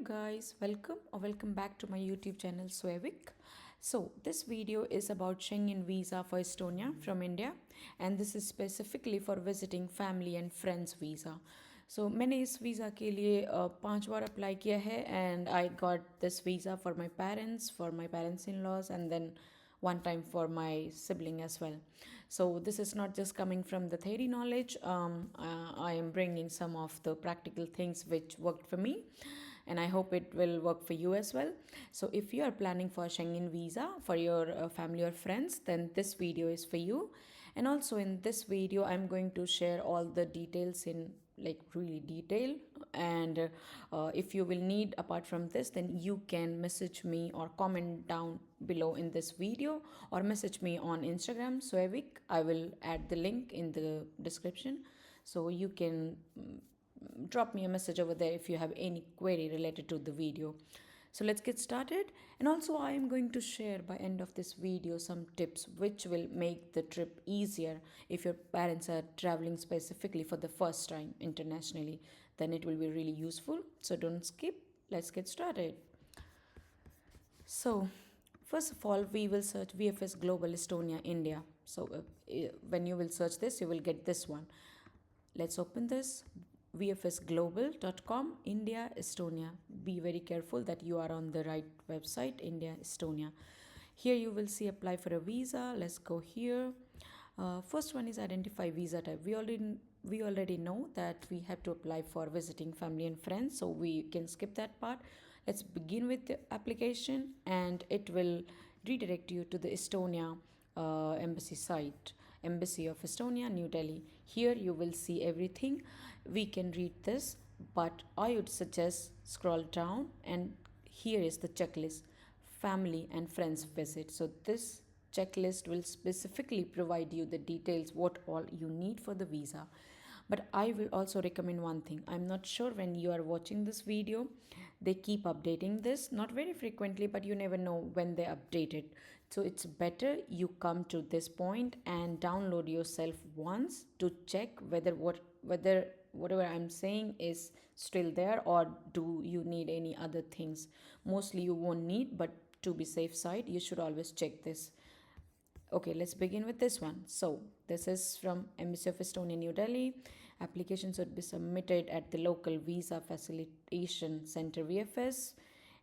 guys, welcome back to my YouTube channel Swevik. So this video is about Schengen visa for Estonia from India, and this is specifically for visiting family and friends visa. So मैंने इस visa के लिए 5 बार apply किया है and I got this visa for my parents in laws and then one time for my sibling as well. So this is not just coming from the theory knowledge. I am bringing some of the practical things which worked for me, and I hope it will work for you as well. So if you are planning for a Schengen visa for your family or friends, then this video is for you. And also in this video I'm going to share all the details in like really detail, and if you will need apart from this, then you can message me or comment down below in this video, or message me on Instagram Swevik. I will add the link in the description, so you can drop me a message over there if you have any query related to the video. So let's get started. And also I am going to share by end of this video some tips which will make the trip easier if your parents are traveling specifically for the first time internationally. Then it will be really useful. So don't skip. Let's get started. So first of all, we will search VFS Global Estonia India. So when you will search this, you will get this one. Let's open this. vfsglobal.com, India, Estonia. Be very careful that you are on the right website, India, Estonia. Here you will see apply for a visa. Let's go here. First one is identify visa type. We already know that we have to apply for visiting family and friends, so we can skip that part. Let's begin with the application, and it will redirect you to the Estonia embassy site. Embassy of Estonia, New Delhi. Here you will see everything. We can read this, but I would suggest scroll down, and here is the checklist, family and friends visit. So this checklist will specifically provide you the details what all you need for the visa. But I will also recommend one thing. I'm not sure when you are watching this video, they keep updating this, not very frequently, but you never know when they update it. So it's better you come to this point and download yourself once to check whether whatever I'm saying is still there, or do you need any other things. Mostly you won't need, but to be safe side, you should always check this. Okay, let's begin with this one. So this is from Embassy of Estonia, New Delhi. Applications should be submitted at the local visa facilitation center, VFS,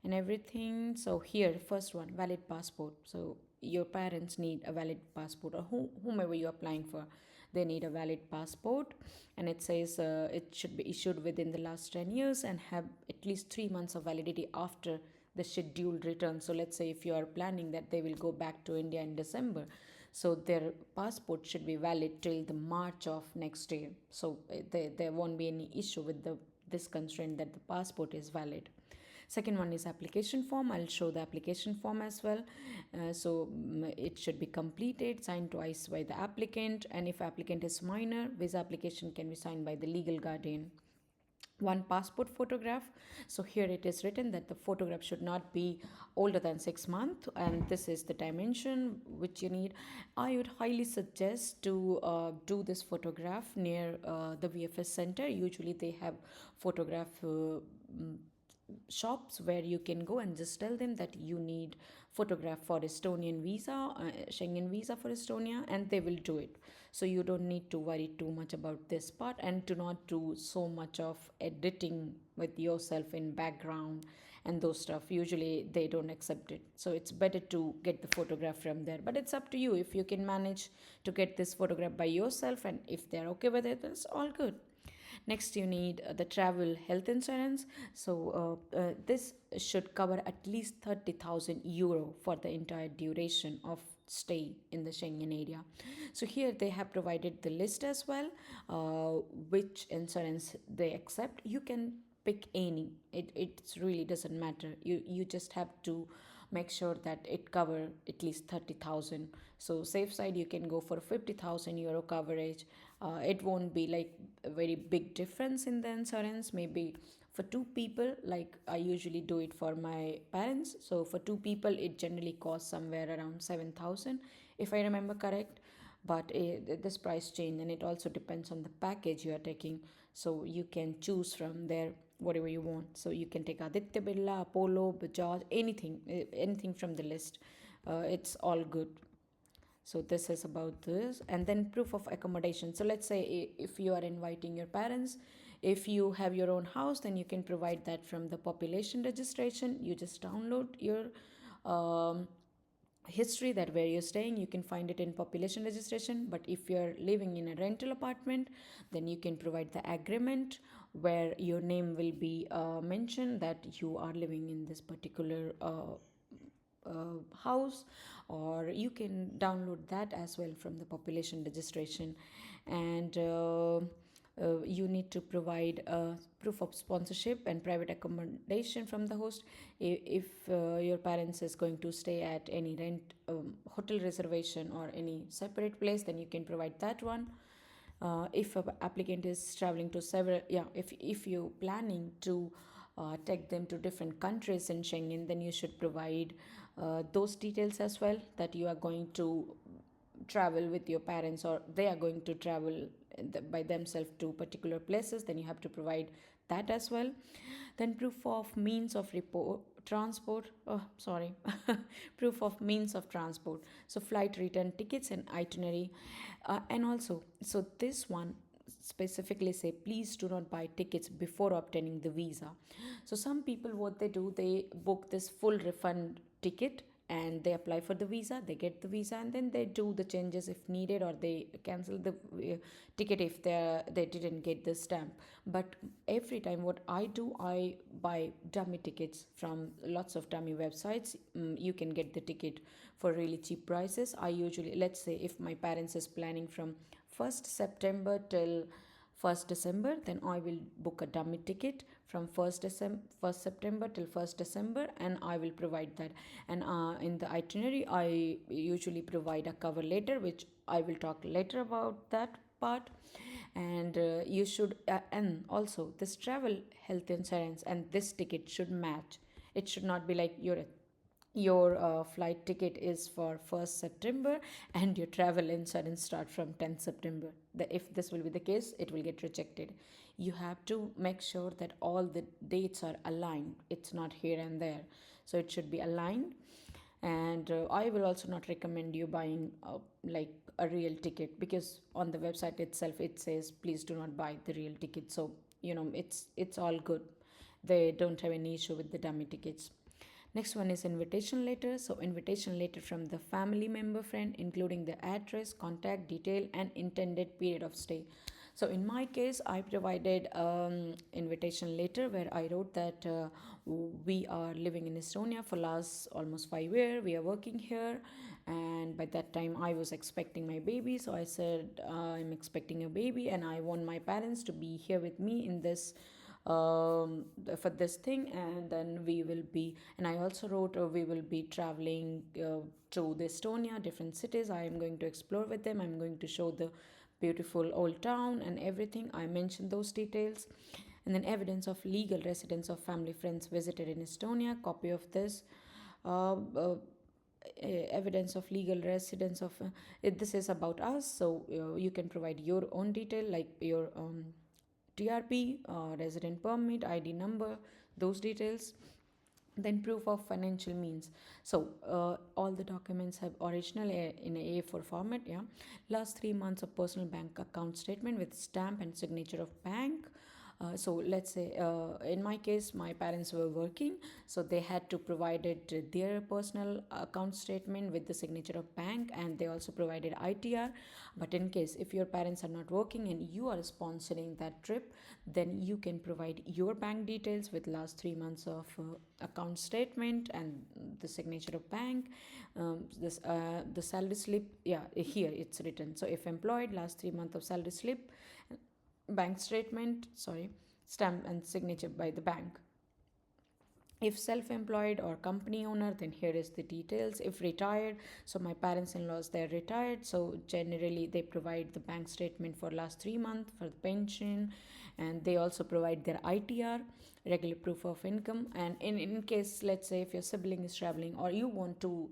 and everything. So here, first one, valid passport. So your parents need a valid passport, or whomever you're applying for, they need a valid passport. And it says it should be issued within the last 10 years and have at least 3 months of validity after the scheduled return. So let's say if you are planning that they will go back to India in December, so their passport should be valid till the March of next year. So there won't be any issue with this constraint that the passport is valid. Second one is application form. I'll show the application form as well. It should be completed, signed twice by the applicant, and if applicant is minor, visa application can be signed by the legal guardian. One passport photograph. So here it is written that the photograph should not be older than 6 months, and this is the dimension which you need. I would highly suggest to do this photograph near the VFS center. Usually they have photograph shops where you can go and just tell them that you need photograph for Estonian visa, Schengen visa for Estonia, and they will do it. So you don't need to worry too much about this part, and to not do so much of editing with yourself in background and those stuff. Usually they don't accept it, so it's better to get the photograph from there. But it's up to you. If you can manage to get this photograph by yourself, and if they're okay with it, that's all good. Next, you need the travel health insurance. So this should cover at least 30,000 euro for the entire duration of stay in the Schengen area. So here they have provided the list as well, which insurance they accept. You can pick any. It really doesn't matter. You just have to make sure that it cover at least 30,000. So safe side, you can go for 50,000 euro coverage. It won't be like a very big difference in the insurance. Maybe for 2 people, like I usually do it for my parents. So for 2 people, it generally costs somewhere around 7,000, if I remember correct. But this price change, and it also depends on the package you are taking. So you can choose from there whatever you want. So you can take Aditya Birla, Apollo, Bajaj, anything from the list. It's all good. So this is about this. And then proof of accommodation. So let's say if you are inviting your parents, if you have your own house, then you can provide that from the population registration. You just download your um, history, that where you're staying, you can find it in population registration. But if you're living in a rental apartment, then you can provide the agreement where your name will be mentioned, that you are living in this particular house. Or you can download that as well from the population registration. And you need to provide proof of sponsorship and private accommodation from the host. If your parents is going to stay at any rent hotel reservation or any separate place, then you can provide that one. If an applicant is traveling to several, if you're planning to take them to different countries in Schengen, then you should provide those details as well, that you are going to travel with your parents or they are going to travel by themselves to particular places, then you have to provide that as well. Then proof of means of transport, proof of means of transport, so flight return tickets and itinerary. And also, so this one specifically say, please do not buy tickets before obtaining the visa. So some people, what they do, they book this full refund ticket and they apply for the visa, they get the visa, and then they do the changes if needed, or they cancel the ticket if they didn't get the stamp. But every time what I do, I buy dummy tickets from lots of dummy websites. You can get the ticket for really cheap prices. I usually, let's say if my parents is planning from 1st September till 1st December, then I will book a dummy ticket from 1st September till 1st December, and I will provide that. And in the itinerary, I usually provide a cover letter, which I will talk later about that part. And you should, and also this travel health insurance and this ticket should match. It should not be like your flight ticket is for 1st September and your travel insurance start from 10th September. If this will be the case, it will get rejected. You have to make sure that all the dates are aligned. It's not here and there. So it should be aligned. And I will also not recommend you buying like a real ticket, because on the website itself it says please do not buy the real ticket. So it's all good. They don't have any issue with the dummy tickets. Next one is invitation letter. So invitation letter from the family member friend, including the address, contact detail, and intended period of stay. So in my case, I provided invitation letter where I wrote that we are living in Estonia for last almost 5 years. We are working here, and by that time I was expecting my baby. So I said I'm expecting a baby, and I want my parents to be here with me in this for this thing. And then we will be, and I also wrote we will be traveling to the Estonia different cities. I am going to explore with them. I'm going to show the beautiful old town and everything. I mentioned those details. And then evidence of legal residence of family friends visited in Estonia, copy of this. uh, uh, Evidence of legal residence of this is about us. So you can provide your own detail, like your TRP, resident permit, ID number, those details. Then proof of financial means. So all the documents have original in a A4 format. Yeah, last 3 months of personal bank account statement with stamp and signature of bank. So let's say in my case, my parents were working, so they had to provide it their personal account statement with the signature of bank, and they also provided ITR. But in case if your parents are not working and you are sponsoring that trip, then you can provide your bank details with last 3 months of account statement and the signature of bank. This the salary slip, yeah, here it's written. So if employed, last 3 months of salary slip, bank statement, stamp and signature by the bank. If self-employed or company owner, then here is the details. If retired, so my parents-in-laws, they're retired, so generally they provide the bank statement for last 3 months for the pension, and they also provide their ITR, regular proof of income. And in case, let's say if your sibling is traveling or you want to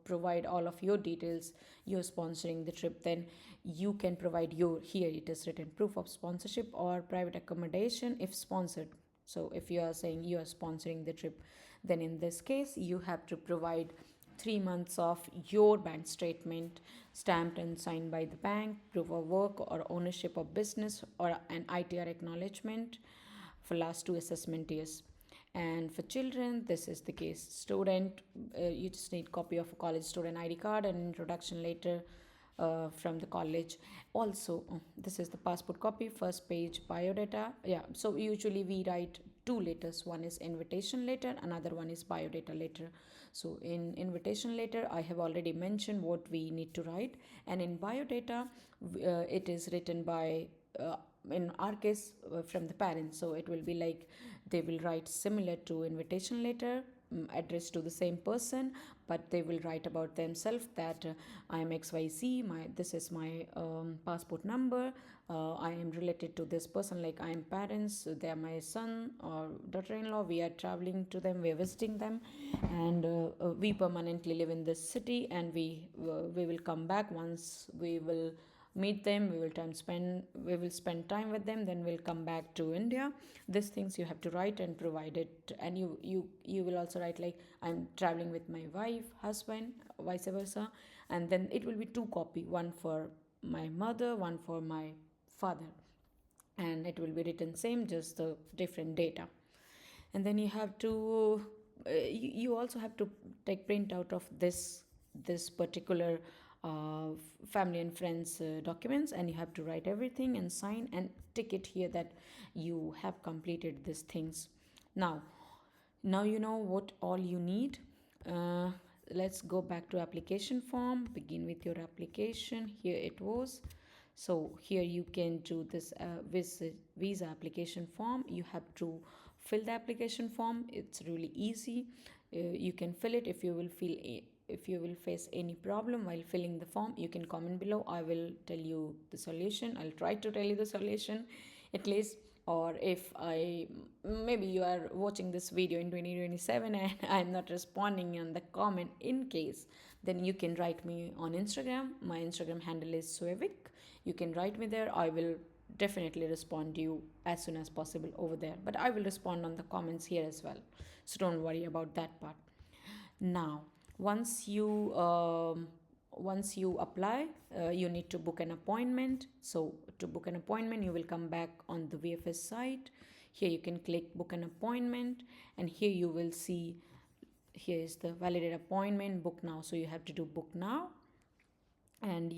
provide all of your details, you're sponsoring the trip, then you can provide your, here it is written, proof of sponsorship or private accommodation if sponsored. So if you are saying you are sponsoring the trip, then in this case you have to provide 3 months of your bank statement stamped and signed by the bank, proof of work or ownership of business, or an ITR acknowledgement for last 2 assessment years. And for children, this is the case. Student, you just need copy of a college student ID card and introduction letter from the college. Also, this is the passport copy, first page biodata. Yeah, so usually we write two letters. One is invitation letter, another one is biodata letter. So in invitation letter, I have already mentioned what we need to write, and in biodata, it is written by in our case from the parents. So it will be like they will write similar to invitation letter, addressed to the same person, but they will write about themselves that I am XYZ, this is my passport number, I am related to this person, like I am parents, they are my son or daughter-in-law, we are traveling to them, we are visiting them, and we permanently live in this city, and we will come back once we will meet them, we will spend time with them, then we'll come back to India. These things you have to write and provide it. And you will also write like I'm traveling with my wife, husband, vice versa. And then it will be two copy, one for my mother, one for my father, and it will be written same, just the different data. And then you have to you also have to take print out of this particular family and friends documents, and you have to write everything and sign and tick it here that you have completed these things. Now you know what all you need. uh, let's go back to application form, begin with your application. Here it was. So here you can do this visa application form. You have to fill the application form. It's really easy. You can fill it. If you will face any problem while filling the form, you can comment below. I will tell you the solution. I'll try to tell you the solution at least. Or if maybe you are watching this video in 2027 and I'm not responding on the comment in case, then you can write me on Instagram. My Instagram handle is Suevik. You can write me there. I will definitely respond to you as soon as possible over there, but I will respond on the comments here as well, so don't worry about that part. Now once you apply, you need to book an appointment. So to book an appointment, you will come back on the VFS site. Here you can click book an appointment, and here you will see, here is the validate appointment, book now. So you have to do book now, and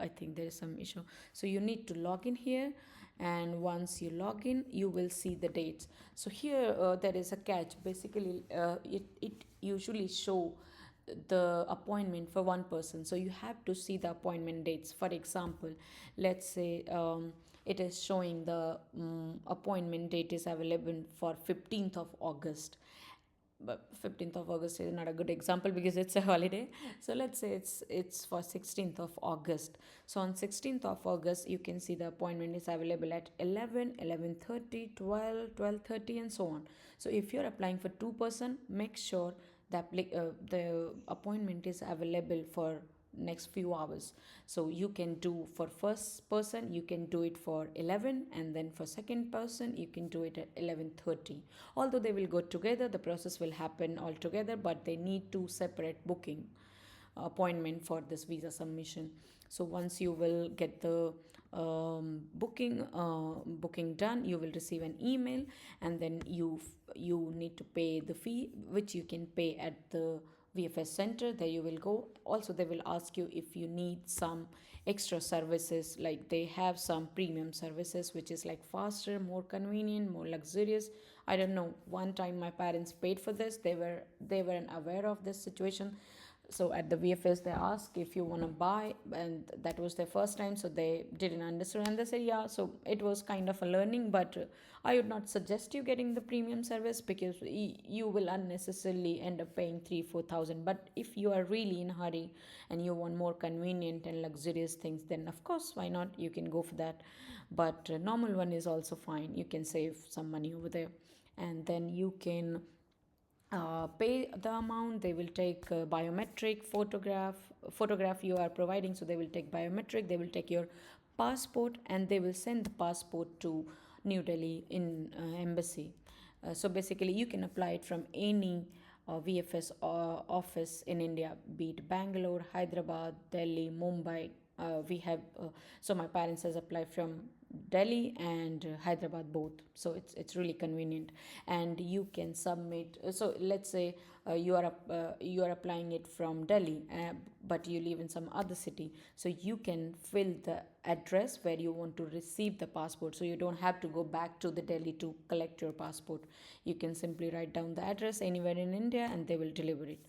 I think there is some issue, so you need to log in here. And once you log in, you will see the dates. So here there is a catch. Basically it usually show the appointment for one person, so you have to see the appointment dates. For example, let's say it is showing the appointment date is available for 15th of August, but 15th of August is not a good example because it's a holiday. So let's say it's for 16th of August. So on 16th of August, you can see the appointment is available at 11, 11:30, 12, 12:30, and so on. So if you're applying for two-person, make sure that the appointment is available for next few hours. So you can do for first person, you can do it for 11, and then for second person you can do it at 11:30. Although they will go together, the process will happen all together, but they need to separate booking appointment for this visa submission. So once you will get the booking done, you will receive an email, and then you need to pay the fee, which you can pay at the VFS center. There you will go. Also, they will ask you if you need some extra services, like they have some premium services which is like faster, more convenient, more luxurious. I don't know, one time my parents paid for this. They weren't aware of this situation. So at the VFS they asked if you want to buy, and that was their first time, so they didn't understand, and they said yeah. So it was kind of a learning, but I would not suggest you getting the premium service because you will unnecessarily end up paying 3-4 thousand. But if you are really in a hurry and you want more convenient and luxurious things, then of course, why not, you can go for that. But normal one is also fine. You can save some money over there, and then you can pay the amount. They will take biometric photograph you are providing, so they will take biometric, they will take your passport, and they will send the passport to New Delhi in embassy. So basically you can apply it from any VFS office in India, be it Bangalore, Hyderabad, Delhi, Mumbai. We have so my parents has applied from Delhi and Hyderabad both, so it's really convenient. And you can submit. So let's say you are applying it from Delhi, but you live in some other city, so you can fill the address where you want to receive the passport. So you don't have to go back to the Delhi to collect your passport. You can simply write down the address anywhere in India, and they will deliver it.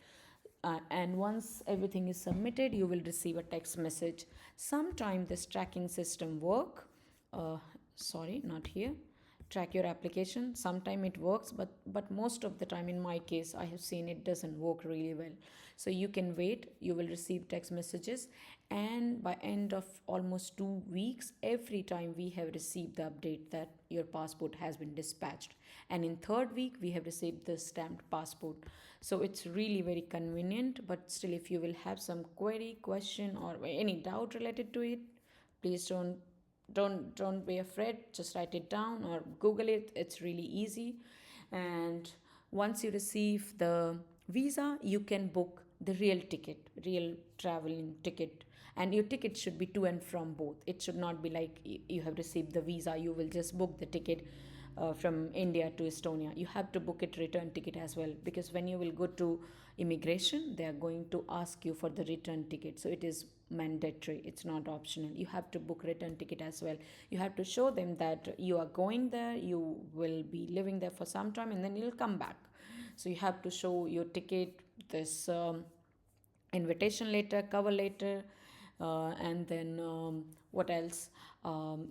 And once everything is submitted, you will receive a text message. Sometime this tracking system work. uh, Sorry, not here. Track your application, sometime it works, but most of the time, in my case, I have seen it doesn't work really well. So you can wait, you will receive text messages, and by end of almost 2 weeks, every time we have received the update that your passport has been dispatched, and in third week we have received the stamped passport. So it's really very convenient. But still, if you will have some query, question, or any doubt related to it, please don't be afraid. Just write it down or Google it. It's really easy. And once you receive the visa, you can book the real traveling ticket. And your ticket should be to and from both. It should not be like you have received the visa, you will just book the ticket from India to Estonia. You have to book it return ticket as well, because when you will go to immigration, they are going to ask you for the return ticket. So it is mandatory, it's not optional. You have to book return ticket as well. You have to show them that you are going there, you will be living there for some time, and then you'll come back. So you have to show your ticket, this invitation letter, cover letter, and then what else?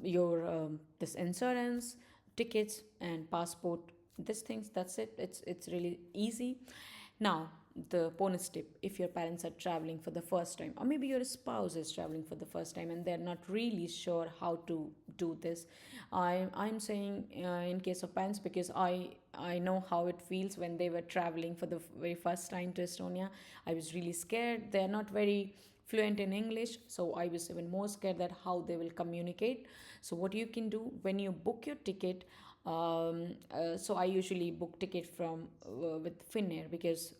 Your this insurance, tickets, and passport. These things. That's it. It's really easy. Now, the bonus tip: if your parents are traveling for the first time, or maybe your spouse is traveling for the first time and they're not really sure how to do this, I'm saying in case of parents, because I know how it feels when they were traveling for the very first time to Estonia. I was really scared. They're not very fluent in English, so I was even more scared that how they will communicate. So what you can do when you book your ticket, so I usually book ticket from with Finnair, because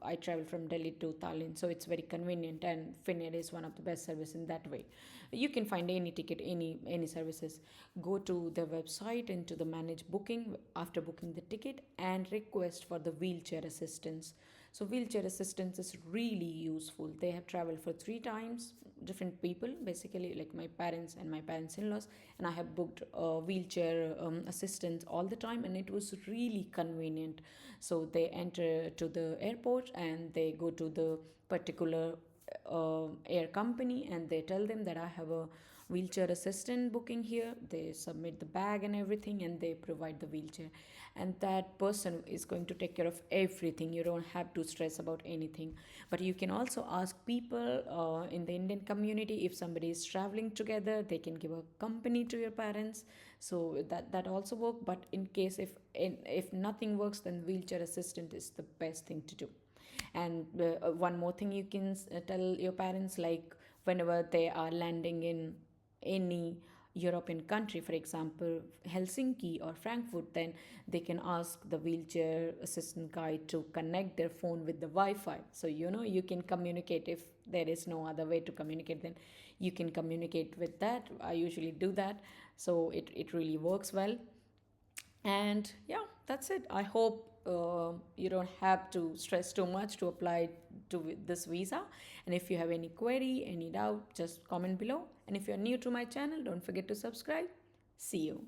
I travel from Delhi to Tallinn, so it's very convenient, and Finnair is one of the best service in that way. You can find any ticket, any services. Go to the website, into the manage booking, after booking the ticket, and request for the wheelchair assistance. So wheelchair assistance is really useful. They have traveled for 3 times, different people, basically like my parents and my parents-in-laws, and I have booked wheelchair assistance all the time, and it was really convenient. So they enter to the airport and they go to the particular air company, and they tell them that I have a wheelchair assistant booking here. They submit the bag and everything, and they provide the wheelchair, and that person is going to take care of everything. You don't have to stress about anything. But you can also ask people in the Indian community, if somebody is traveling together, they can give a company to your parents, so that also work. But in case if nothing works, then wheelchair assistant is the best thing to do. And one more thing you can tell your parents, like whenever they are landing in any European country, for example Helsinki or Frankfurt, then they can ask the wheelchair assistant guy to connect their phone with the Wi-Fi. So you can communicate. If there is no other way to communicate, then you can communicate with that. I usually do that, so it really works well. And yeah, that's it. I hope you don't have to stress too much to apply to this visa. And if you have any query, any doubt, just comment below. And if you're new to my channel, don't forget to subscribe. See you.